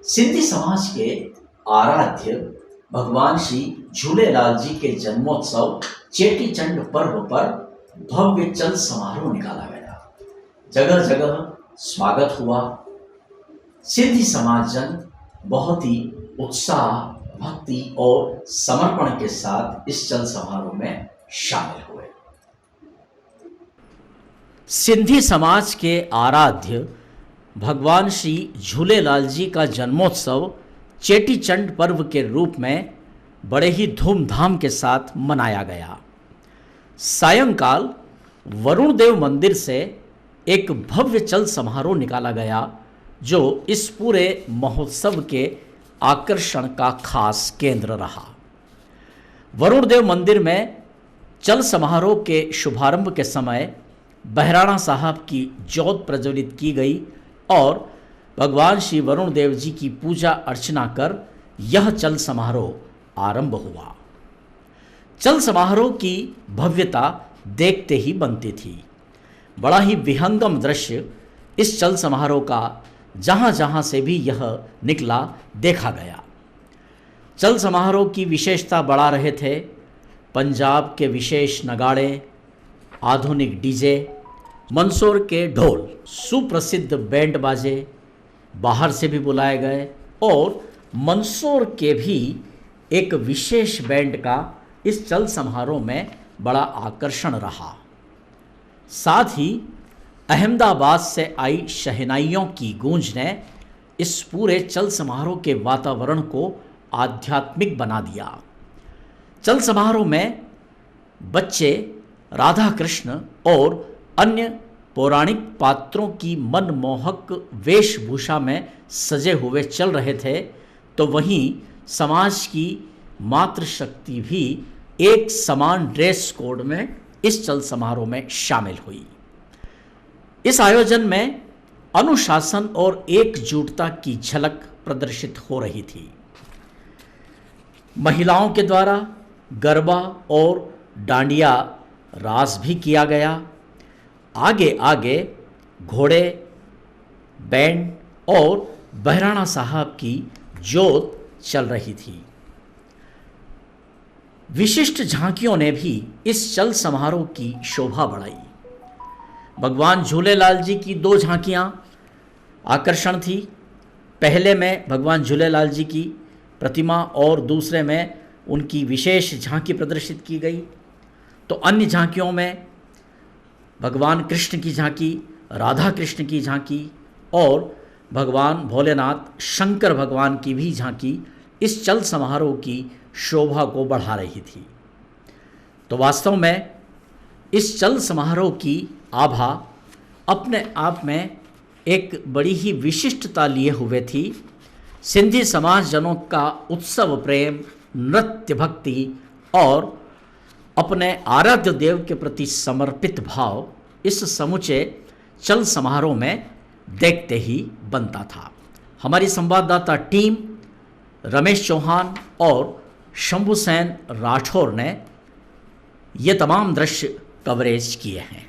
सिंधी समाज के आराध्य भगवान श्री झूलेलाल जी के जन्मोत्सव चेटीचंड पर्व पर भव्य चल समारोह निकाला गया। जगह जगह स्वागत हुआ। सिंधी समाज जन बहुत ही उत्साह, भक्ति और समर्पण के साथ इस चल समारोह में शामिल हुए। सिंधी समाज के आराध्य भगवान श्री झूलेलाल जी का जन्मोत्सव चेटीचंड पर्व के रूप में बड़े ही धूमधाम के साथ मनाया गया। सायंकाल वरुण देव मंदिर से एक भव्य चल समारोह निकाला गया जो इस पूरे महोत्सव के आकर्षण का खास केंद्र रहा। वरुण देव मंदिर में चल समारोह के शुभारंभ के समय बहराणा साहब की ज्योत प्रज्वलित की गई और भगवान श्री वरुण देव जी की पूजा अर्चना कर यह चल समारोह आरंभ हुआ। चल समारोह की भव्यता देखते ही बनती थी। बड़ा ही विहंगम दृश्य इस चल समारोह का जहाँ जहाँ से भी यह निकला देखा गया। चल समारोह की विशेषता बढ़ा रहे थे पंजाब के विशेष नगाड़े, आधुनिक डीजे, मंदसौर के ढोल, सुप्रसिद्ध बैंड बाजे बाहर से भी बुलाए गए और मंदसौर के भी एक विशेष बैंड का इस चल समारोह में बड़ा आकर्षण रहा। साथ ही अहमदाबाद से आई शहनाइयों की गूंज ने इस पूरे चल समारोह के वातावरण को आध्यात्मिक बना दिया। चल समारोह में बच्चे राधा कृष्ण और अन्य पौराणिक पात्रों की मनमोहक वेशभूषा में सजे हुए चल रहे थे, तो वहीं समाज की मातृशक्ति भी एक समान ड्रेस कोड में इस चल समारोह में शामिल हुई। इस आयोजन में अनुशासन और एकजुटता की झलक प्रदर्शित हो रही थी। महिलाओं के द्वारा गरबा और डांडिया रास भी किया गया। आगे आगे घोड़े, बैंड और बहराणा साहब की जोत चल रही थी। विशिष्ट झांकियों ने भी इस चल समारोह की शोभा बढ़ाई। भगवान झूलेलाल जी की दो झांकियां आकर्षण थी। पहले में भगवान झूलेलाल जी की प्रतिमा और दूसरे में उनकी विशेष झांकी प्रदर्शित की गई। तो अन्य झांकियों में भगवान कृष्ण की झांकी, राधा कृष्ण की झांकी और भगवान भोलेनाथ शंकर भगवान की भी झांकी इस चल समारोह की शोभा को बढ़ा रही थी। तो वास्तव में इस चल समारोह की आभा अपने आप में एक बड़ी ही विशिष्टता लिए हुए थी। सिंधी समाज जनों का उत्सव प्रेम, नृत्य भक्ति और अपने आराध्य देव के प्रति समर्पित भाव इस समूचे चल समारोह में देखते ही बनता था। हमारी संवाददाता टीम रमेश चौहान और शंभू सेन राठौर ने ये तमाम दृश्य कवरेज किए हैं।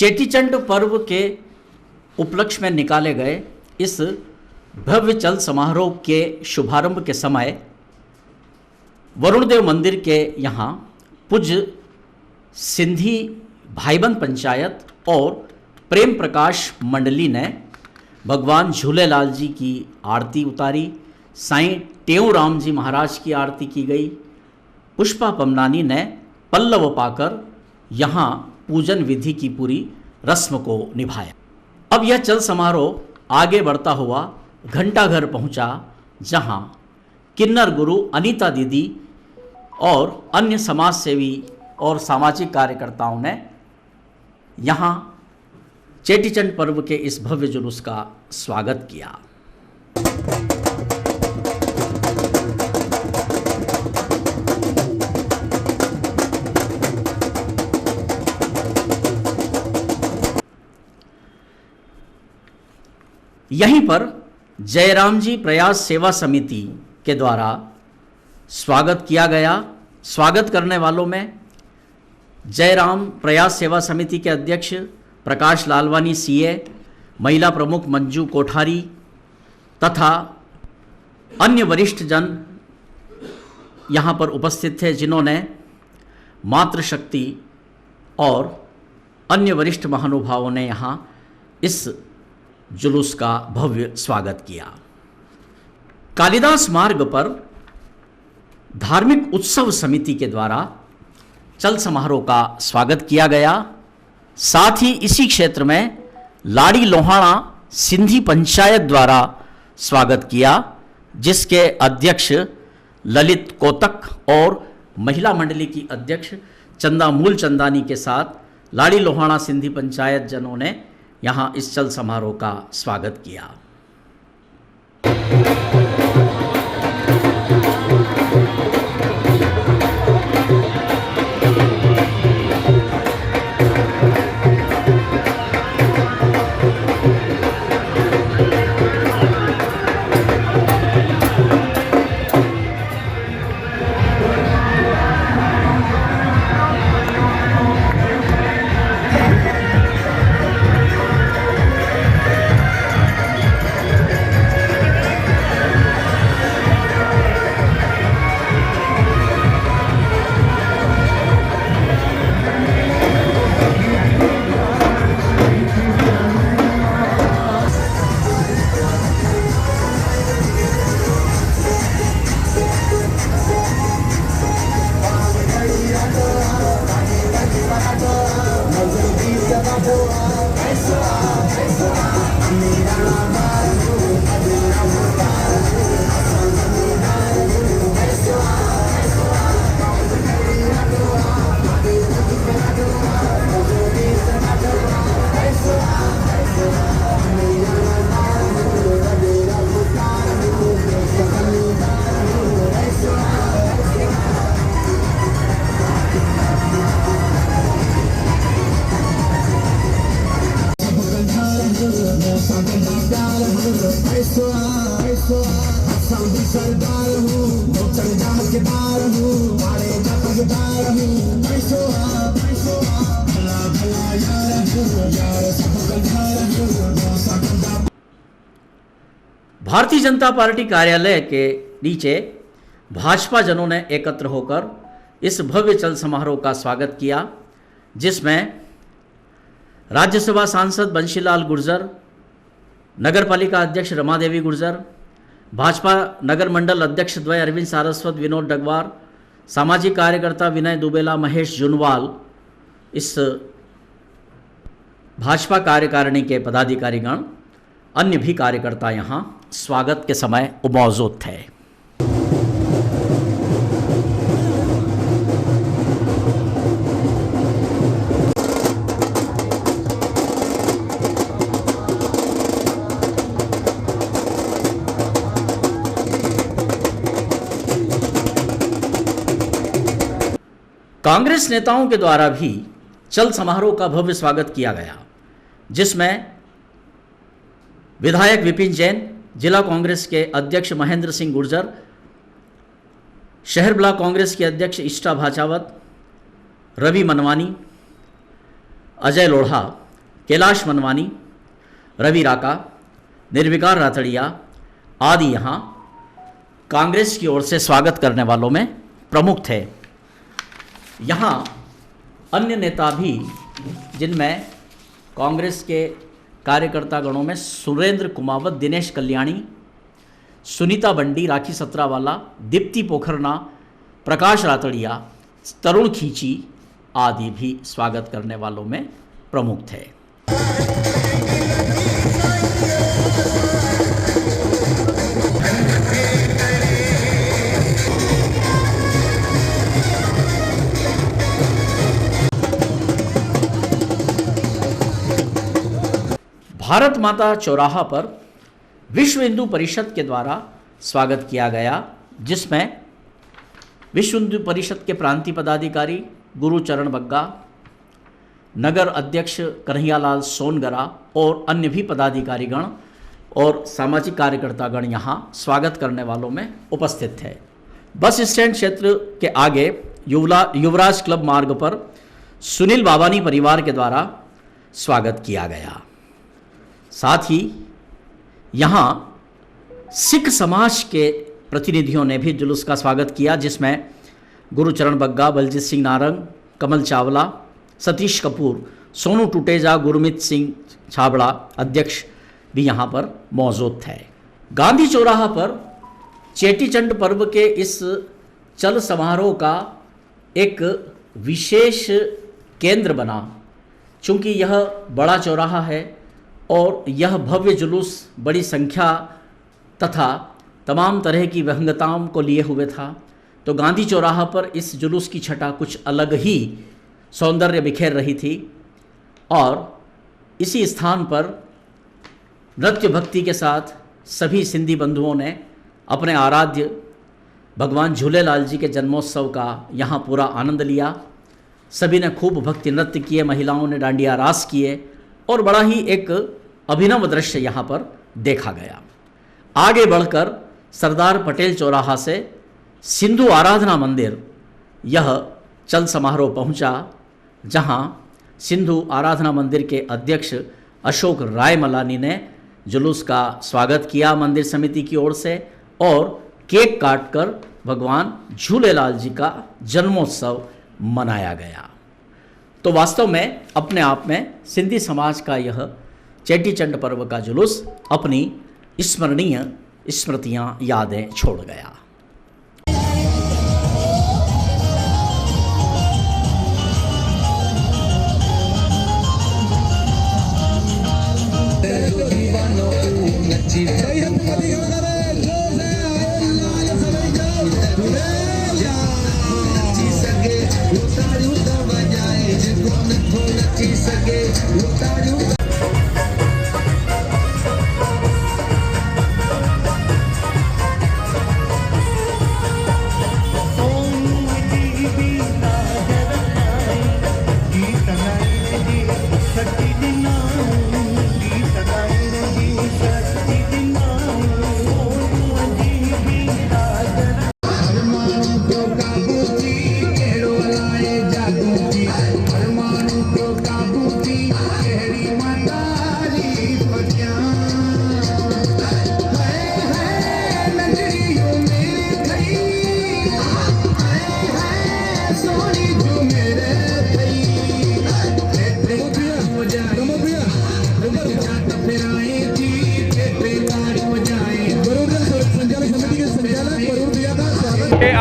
चेटीचंड पर्व के उपलक्ष्य में निकाले गए इस भव्य चल समारोह के शुभारंभ के समय वरुणदेव मंदिर के यहाँ पूज्य सिंधी भाईबंद पंचायत और प्रेम प्रकाश मंडली ने भगवान झूलेलाल जी की आरती उतारी, साईं टेऊराम जी महाराज की आरती की गई। पुष्पा पमनानी ने पल्लव पाकर यहाँ पूजन विधि की पूरी रस्म को निभाया। अब यह चल समारोह आगे बढ़ता हुआ घंटाघर पहुँचा, जहाँ किन्नर गुरु अनीता दीदी और अन्य समाज सेवी और सामाजिक कार्यकर्ताओं ने यहाँ चेटीचंड पर्व के इस भव्य जुलूस का स्वागत किया। यहीं पर जयराम जी प्रयास सेवा समिति के द्वारा स्वागत किया गया। स्वागत करने वालों में जयराम प्रयास सेवा समिति के अध्यक्ष प्रकाश लालवानी सीए, महिला प्रमुख मंजू कोठारी तथा अन्य वरिष्ठ जन यहाँ पर उपस्थित थे, जिन्होंने मातृशक्ति और अन्य वरिष्ठ महानुभावों ने यहाँ इस जुलूस का भव्य स्वागत किया। कालिदास मार्ग पर धार्मिक उत्सव समिति के द्वारा चल समारोह का स्वागत किया गया। साथ ही इसी क्षेत्र में लाड़ी लोहाणा सिंधी पंचायत द्वारा स्वागत किया, जिसके अध्यक्ष ललित कोतक और महिला मंडली की अध्यक्ष चंदा मूल चंदानी के साथ लाड़ी लोहाणा सिंधी पंचायत जनों ने यहाँ इस चल समारोह का स्वागत किया। भारतीय जनता पार्टी कार्यालय के नीचे भाजपा जनों ने एकत्र होकर इस भव्य चल समारोह का स्वागत किया, जिसमें राज्यसभा सांसद बंशीलाल गुर्जर, नगरपालिका अध्यक्ष रमादेवी गुर्जर, भाजपा नगर मंडल अध्यक्ष द्वय अरविंद सारस्वत, विनोद डगवार, सामाजिक कार्यकर्ता विनय दुबेला, महेश जुनवाल, इस भाजपा कार्यकारिणी के पदाधिकारीगण, अन्य भी कार्यकर्ता यहाँ स्वागत के समय मौजूद थे। कांग्रेस नेताओं के द्वारा भी चल समारोह का भव्य स्वागत किया गया, जिसमें विधायक विपिन जैन, जिला कांग्रेस के अध्यक्ष महेंद्र सिंह गुर्जर, शहर ब्लॉक कांग्रेस के अध्यक्ष इष्टा भाचावत, रवि मनवानी, अजय लोढ़ा, कैलाश मनवानी, रवि राका, निर्विकार रातड़िया आदि यहाँ कांग्रेस की ओर से स्वागत करने वालों में प्रमुख थे। यहाँ अन्य नेता भी, जिनमें कांग्रेस के कार्यकर्ता गणों में सुरेंद्र कुमावत, दिनेश कल्याणी, सुनीता बंडी, राखी सत्रावाला, दीप्ति पोखरना, प्रकाश रातड़िया, तरुण खींची आदि भी स्वागत करने वालों में प्रमुख थे। भारत माता चौराहा पर विश्व हिंदू परिषद के द्वारा स्वागत किया गया, जिसमें विश्व हिंदू परिषद के प्रांतीय पदाधिकारी गुरुचरण बग्गा, नगर अध्यक्ष कन्हैयालाल सोनगरा और अन्य भी पदाधिकारीगण और सामाजिक कार्यकर्तागण यहाँ स्वागत करने वालों में उपस्थित थे। बस स्टैंड क्षेत्र के आगे युवराज क्लब मार्ग पर सुनील बाबानी परिवार के द्वारा स्वागत किया गया। साथ ही यहाँ सिख समाज के प्रतिनिधियों ने भी जुलूस का स्वागत किया, जिसमें गुरुचरण बग्गा, बलजीत सिंह नारंग, कमल चावला, सतीश कपूर, सोनू टुटेजा, गुरमीत सिंह छाबड़ा अध्यक्ष भी यहाँ पर मौजूद थे। गांधी चौराहा पर चेटीचंड पर्व के इस चल समारोह का एक विशेष केंद्र बना, चूँकि यह बड़ा चौराहा है और यह भव्य जुलूस बड़ी संख्या तथा तमाम तरह की विहंगताओं को लिए हुए था, तो गांधी चौराहा पर इस जुलूस की छटा कुछ अलग ही सौंदर्य बिखेर रही थी। और इसी स्थान पर नृत्य भक्ति के साथ सभी सिंधी बंधुओं ने अपने आराध्य भगवान झूलेलाल जी के जन्मोत्सव का यहाँ पूरा आनंद लिया। सभी ने खूब भक्ति नृत्य किए, महिलाओं ने डांडिया रास किए और बड़ा ही एक अभिनव दृश्य यहाँ पर देखा गया। आगे बढ़कर सरदार पटेल चौराहा से सिंधु आराधना मंदिर यह चल समारोह पहुँचा, जहाँ सिंधु आराधना मंदिर के अध्यक्ष अशोक राय मलानी ने जुलूस का स्वागत किया मंदिर समिति की ओर से और केक काटकर भगवान झूलेलाल जी का जन्मोत्सव मनाया गया। तो वास्तव में अपने आप में सिंधी समाज का यह चेटीचंड पर्व का जुलूस अपनी स्मरणीय स्मृतियां, यादें छोड़ गया।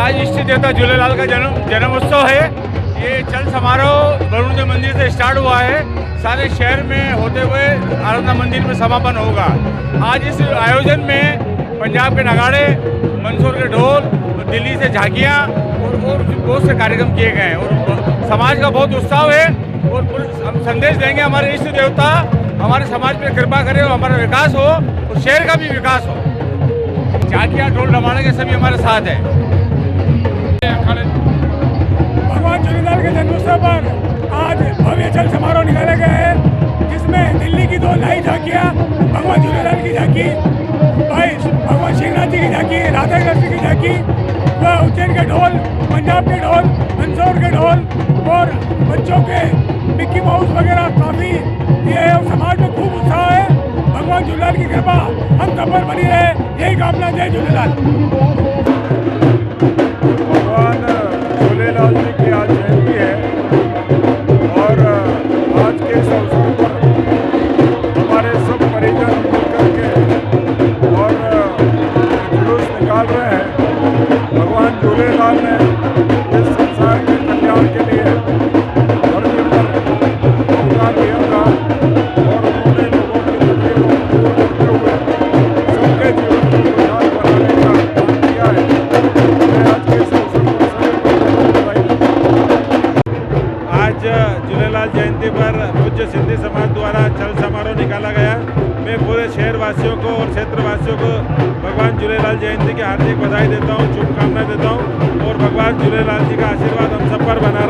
आज इष्ट देवता झूलेलाल का जन्मोत्सव है। ये चल समारोह वरुण देव मंदिर से स्टार्ट हुआ है, सारे शहर में होते हुए आराधना मंदिर में समापन होगा। आज इस आयोजन में पंजाब के नगाड़े, मंदसौर के ढोल, दिल्ली से झांकियाँ और बहुत से कार्यक्रम किए गए हैं और समाज का बहुत उत्साह है। और हम संदेश देंगे हमारे इष्ट देवता हमारे समाज पर कृपा करे और हमारा विकास हो और शहर का भी विकास हो। झांकियाँ, ढोल रमाने के सभी हमारे साथ हैं। भगवान झूलेलाल के जन्मोत्सव पर आज भव्य चल समारोह निकाला गया है, जिसमें दिल्ली की 2 लाई झांकियाँ, भगवान झूलेलाल की झांकी, भगवान श्रीनाथ जी की झांकी, राधा कृष्ण की झांकी व उज्जैन के ढोल, पंजाब के ढोल, मंदसौर के ढोल और बच्चों के मिक्की माउस वगैरह काफ़ी ये है और समाज में खूब उत्साह है। भगवान झूलेलाल की कृपा हम सब पर बनी रहे, यही कामना। जय झूलेलाल। भगवान झूलेलाल जी की आज जयंती है और आज के इस अवसर पर हमारे सब परिजन मिलकर के और जुलूस निकाल रहे हैं। भगवान झूलेलाल ने इस संसार के कल्याण के लिए धरती पर अवतार लिया था और उन्होंने लोगों की तकलीफों को दूर करते हुए सबके जीवन को खुशहाल बनाने का काम किया है। मैं आज के इस अवसर पर सभी को बधाई देता हूं। आज झूलेलाल जयंती पर पूज्य सिंधी समाज द्वारा चल समारोह निकाला गया। मैं पूरे शहरवासियों को और क्षेत्रवासियों को भगवान झूलेलाल जयंती की हार्दिक बधाई देता हूँ, शुभकामनाएं देता हूँ और भगवान झूलेलाल जी का आशीर्वाद हम सब पर बना